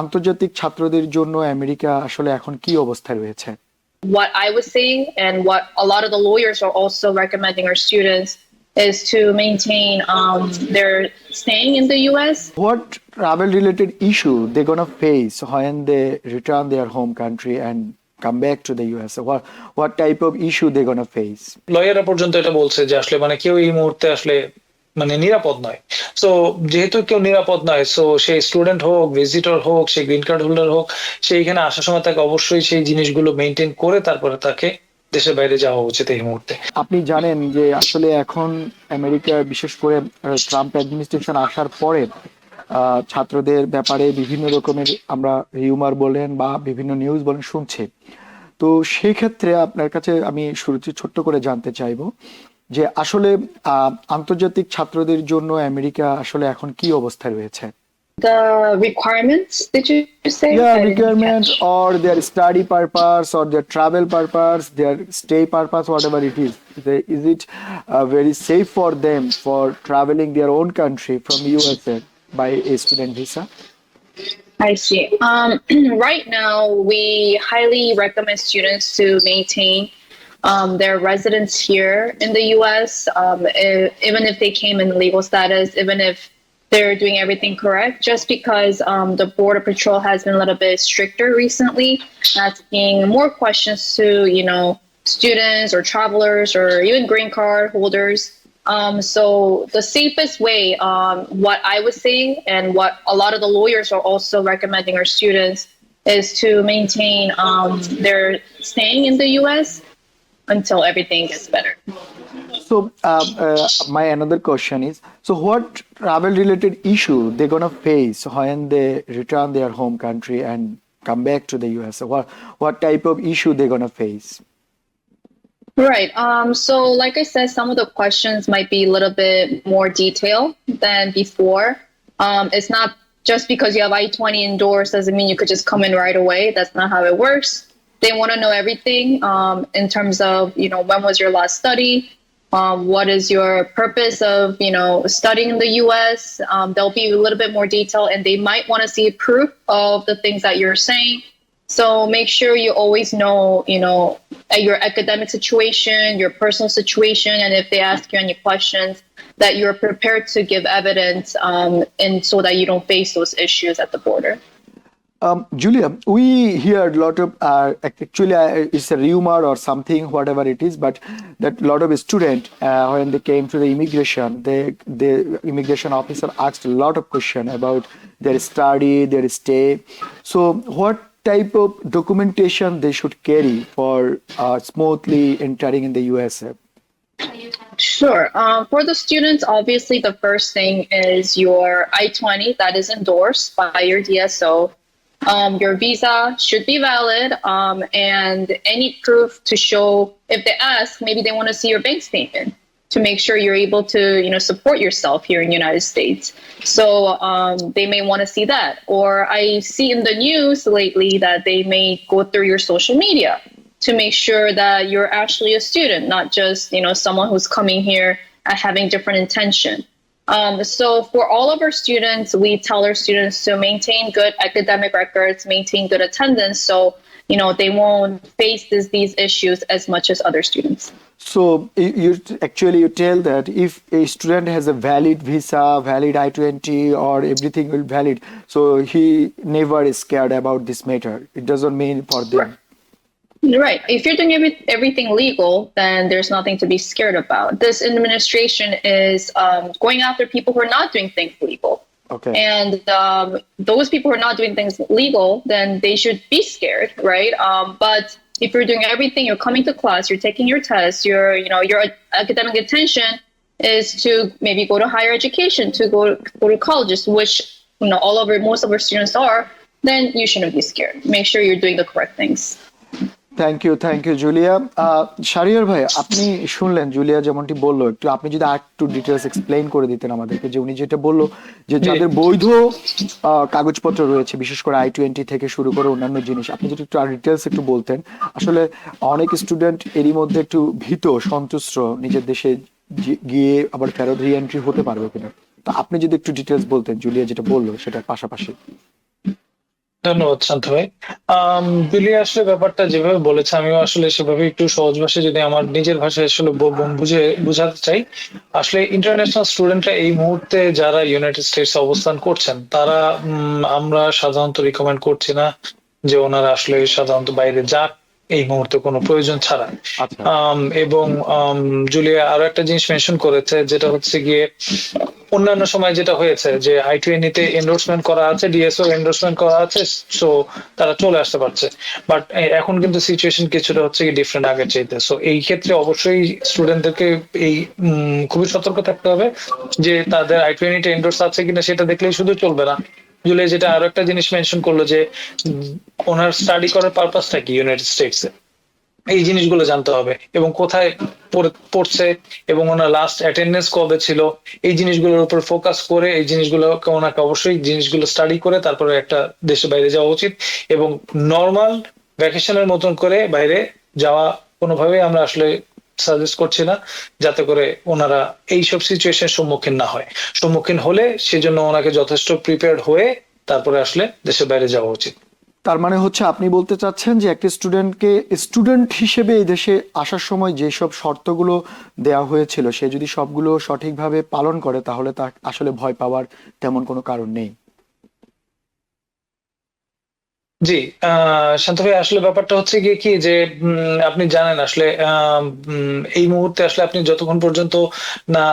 আন্তর্জাতিক ছাত্রদের জন্য আমেরিকা আসলে এখন কি অবস্থায় রয়েছে? What I was saying and what a lot of the lawyers are also recommending our students is to maintain their staying in the US. What travel related issue they're gonna face when they return their home country and come back to the US? What type of issue they're gonna face? লয়াররা পর্যন্ত এটা বলছে যে আসলে কেউ এই মুহূর্তে আসলে নিরাপদ নয়। সো যেহেতু কেউ নিরাপদ নয়, সো সে স্টুডেন্ট হোক, ভিজিটর হোক, সে গ্রিন কার্ড হোল্ডার হোক, সে এখানে আসার সময় তাকে অবশ্যই সেই জিনিসগুলো মেনটেন করে তারপরে তাকে দেশের বাইরে যাওয়া উচিত এই মুহূর্তে। আপনি জানেন যে আসলে এখন আমেরিকা বিশেষ করে ট্রাম্প অ্যাডমিনিস্ট্রেশন আসার পরে ছাত্রদের ব্যাপারে বিভিন্ন রকমের আমরা হিউমার বলেন বা বিভিন্ন নিউজ বলেন শুনছি। তো সেই ক্ষেত্রে আপনার কাছে আমি শুরুতে ছোট্ট করে জানতে চাইবো যে আসলে আন্তর্জাতিক ছাত্রদের জন্য আমেরিকা আসলে এখন কি অবস্থায় রয়েছে? The requirements, did you say? Yeah, requirement or their study purpose or their travel purpose, their stay purpose, whatever it is. Is it very safe for them for traveling their own country from USA by a student visa? I see. Right now, we highly recommend students to maintain their residence here in the US, even if they came in legal status, even if they're doing everything correct, just because the Border Patrol has been a little bit stricter recently, asking more questions to, students or travelers or even green card holders. So the safest way, what I was saying and what a lot of the lawyers are also recommending our students is to maintain their staying in the US until everything gets better. So my another question is, so what travel related issue they're gonna face when they return their home country and come back to the US? What type of issue they're gonna face? Right. So like I said, some of the questions might be a little bit more detailed than before. It's not just because you have I-20 endorsed doesn't mean you could just come in right away. That's not how it works. They want to know everything in terms of, when was your last study? What is your purpose of, studying in the US? There'll be a little bit more detail and they might want to see proof of the things that you're saying. So make sure you always know, your academic situation, your personal situation, and if they ask you any questions, that you're prepared to give evidence and so that you don't face those issues at the border. Julia, we hear a lot of actually it's a rumor or something, whatever it is, but that a lot of students when they came to the immigration, the immigration officer asked a lot of questions about their study, their stay. So what type of documentation they should carry for smoothly entering in the USA? Sure. For the students, obviously the first thing is your I-20 that is endorsed by your DSO. Your visa should be valid, and any proof to show, if they ask, maybe they want to see your bank statement to make sure you're able to, support yourself here in the United States. So they may want to see that. Or I see in the news lately that they may go through your social media to make sure that you're actually a student, not just, someone who's coming here and having different intention. So for all of our students, we tell our students to maintain good academic records, maintain good attendance, so they won't face these issues as much as other students. So you tell that if a student has a valid visa, valid I-20 or everything will valid, so he never is scared about this matter. It doesn't mean for them. Right. If you're doing everything legal, then there's nothing to be scared about. This administration is going after people who are not doing things legal. Okay. And those people who are not doing things legal, then they should be scared, right? But if you're doing everything, you're coming to class, you're taking your tests, your academic intention is to maybe go to higher education, to go to colleges, which most of our students are, then you shouldn't be scared. Make sure you're doing the correct things. Thank you Julia. Shahriar ভাই, আপনি শুনলেন Julia যেমনটি বললো, একটু আপনি যদি একটু details explain করে দিতেন আমাদেরকে, যে উনি যেটা বললো যে যাদের বৈধ কাগজপত্র রয়েছে, বিশেষ করে I-20 থেকে শুরু করে অন্যান্য জিনিস, আপনি যদি একটু ডিটেলস একটু বলতেন। আসলে অনেক স্টুডেন্ট এরই মধ্যে একটু ভীত সন্তুষ্ট নিজের দেশে গিয়ে আবার ফেরত রি-এন্ট্রি হতে পারবে কিনা, তো আপনি যদি একটু ডিটেলস বলতেন জুলিয়া যেটা বললো সেটার পাশাপাশি। ধন্যবাদ শান্ত ভাই। জুলিয়া আসলে ব্যাপারটা যেভাবে বলেছে আমিও আসলে সেভাবে একটু সহজ ভাষায় যদি আমার নিজের ভাষায় আসলে বুঝাতে চাই। আসলে ইন্টারন্যাশনাল স্টুডেন্টরা এই মুহূর্তে যারা ইউনাইটেড স্টেটস অবস্থান করছেন তারা আমরা সাধারণত রিকমেন্ড করছি না যে ওনারা আসলে সাধারণত বাইরে যাক এই মুহূর্তে কোনো প্রয়োজন ছাড়া। আচ্ছা। এবং জুলিয়া আরো একটা জিনিস মেনশন করেছে যেটা হচ্ছে গিয়ে অন্যান্য সময় যেটা হয়েছে যে I-20 তে এন্ডোর্সমেন্ট করা আছে, ডিএসও এন্ডোর্সমেন্ট করা আছে, সো তারা চলে আসতে পারছে। বাট এখন কিন্তু সিচুয়েশন কিছুটা হচ্ছে কি ডিফারেন্ট আগের চাইতে। সো এই ক্ষেত্রে অবশ্যই স্টুডেন্টদেরকে এই খুবই সতর্ক থাকতে হবে যে তাদের I-20 তে এন্ডোর্স আছে কিনা সেটা দেখলেই শুধু চলবে না। জুলাই যেটা আরো একটা জিনিস মেনশন করলো যে ওনার স্টাডি করার পারপাসটা কি ইউনাইটেড স্টেটস এ, এই জিনিসগুলো জানতে হবে এবং কোথায় পড়ছে এবং ওনার লাস্ট অ্যাটেন্ডেন্স কবে ছিল, এই জিনিসগুলোর উপর ফোকাস করে এই জিনিসগুলো ওনাকে অবশ্যই জিনিসগুলো স্টাডি করে তারপরে একটা দেশের বাইরে যাওয়া উচিত এবং নর্মাল ভ্যাকেশনের মতন করে বাইরে যাওয়া কোনোভাবেই আমরা আসলে সাজেস্ট করছি না, যাতে করে ওনারা এইসব সিচুয়েশন সম্মুখীন না হয়। সম্মুখীন হলে সেজন্য ওনাকে যথেষ্ট প্রিপেয়ার্ড হয়ে তারপরে আসলে দেশের বাইরে যাওয়া উচিত। তার মানে হচ্ছে আপনি বলতে চাচ্ছেন যে একটি স্টুডেন্টকে স্টুডেন্ট হিসেবে এই দেশে আসার সময় যেসব শর্তগুলো দেওয়া হয়েছিল সে যদি সবগুলো সঠিকভাবে পালন করে তাহলে তার আসলে ভয় পাওয়ার তেমন কোনো কারণ নেই। জি, শান্ত ভাই আসলে ব্যাপারটা হচ্ছে গিয়ে কি যে আপনি জানেন আসলে এই মুহূর্তে আসলে আপনি যতক্ষণ পর্যন্ত না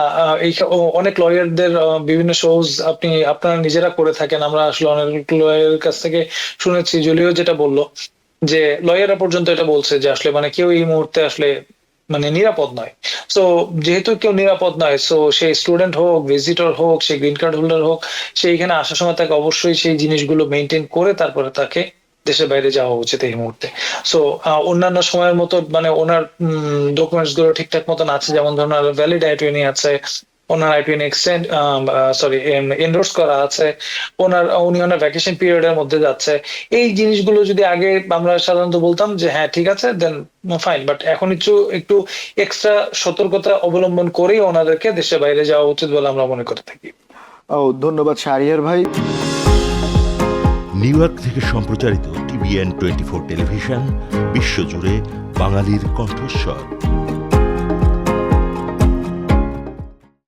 অনেক লয়ারদের বিভিন্ন শোজ আপনি আপনারা নিজেরা করে থাকেন, আমরা আসলে অনেক লয়ারের কাছ থেকে শুনেছি, জুলিও যেটা বললো যে লয়াররা পর্যন্ত এটা বলছে যে আসলে মানে কেউ এই মুহূর্তে আসলে মানে নিরাপদ নয়। সো যেহেতু কেউ নিরাপদ নয়, সো সেই স্টুডেন্ট হোক, ভিজিটর হোক, সেই গ্রিন কার্ড হোল্ডার হোক, সে এখানে আসার সময় তাকে অবশ্যই সেই জিনিসগুলো মেনটেন করে তারপরে তাকে দেশের বাইরে যাওয়া উচিত এই মুহূর্তে। সো অন্যান্য সময়ের মতো মানে ওনার ডকুমেন্টস গুলো ঠিকঠাক মতন আছে, যেমন ধরুন ভ্যালিড I-20 আছে, ওনার I-20 এক্সটেন্ড সরি এন্ডোর্স করা আছে, উনি ওনার ভ্যাকেশন পিরিয়ডের মধ্যে যাচ্ছে। এই জিনিসগুলো যদি আগে আমরা সাধারণত বলতাম যে হ্যাঁ ঠিক আছে দেন ফাইন, বাট এখন একটু এক্সট্রা সতর্কতা অবলম্বন করেই ওনাদেরকে দেশের বাইরে যাওয়া উচিত বলে আমরা মনে করে থাকি। ও ধন্যবাদ শাহরিয়ার ভাই। নিউ ইয়র্ক থেকে সম্প্রচারিত TVN 24 টেলিভিশন বিশ্বজুড়ে বাঙালির কণ্ঠস্বর।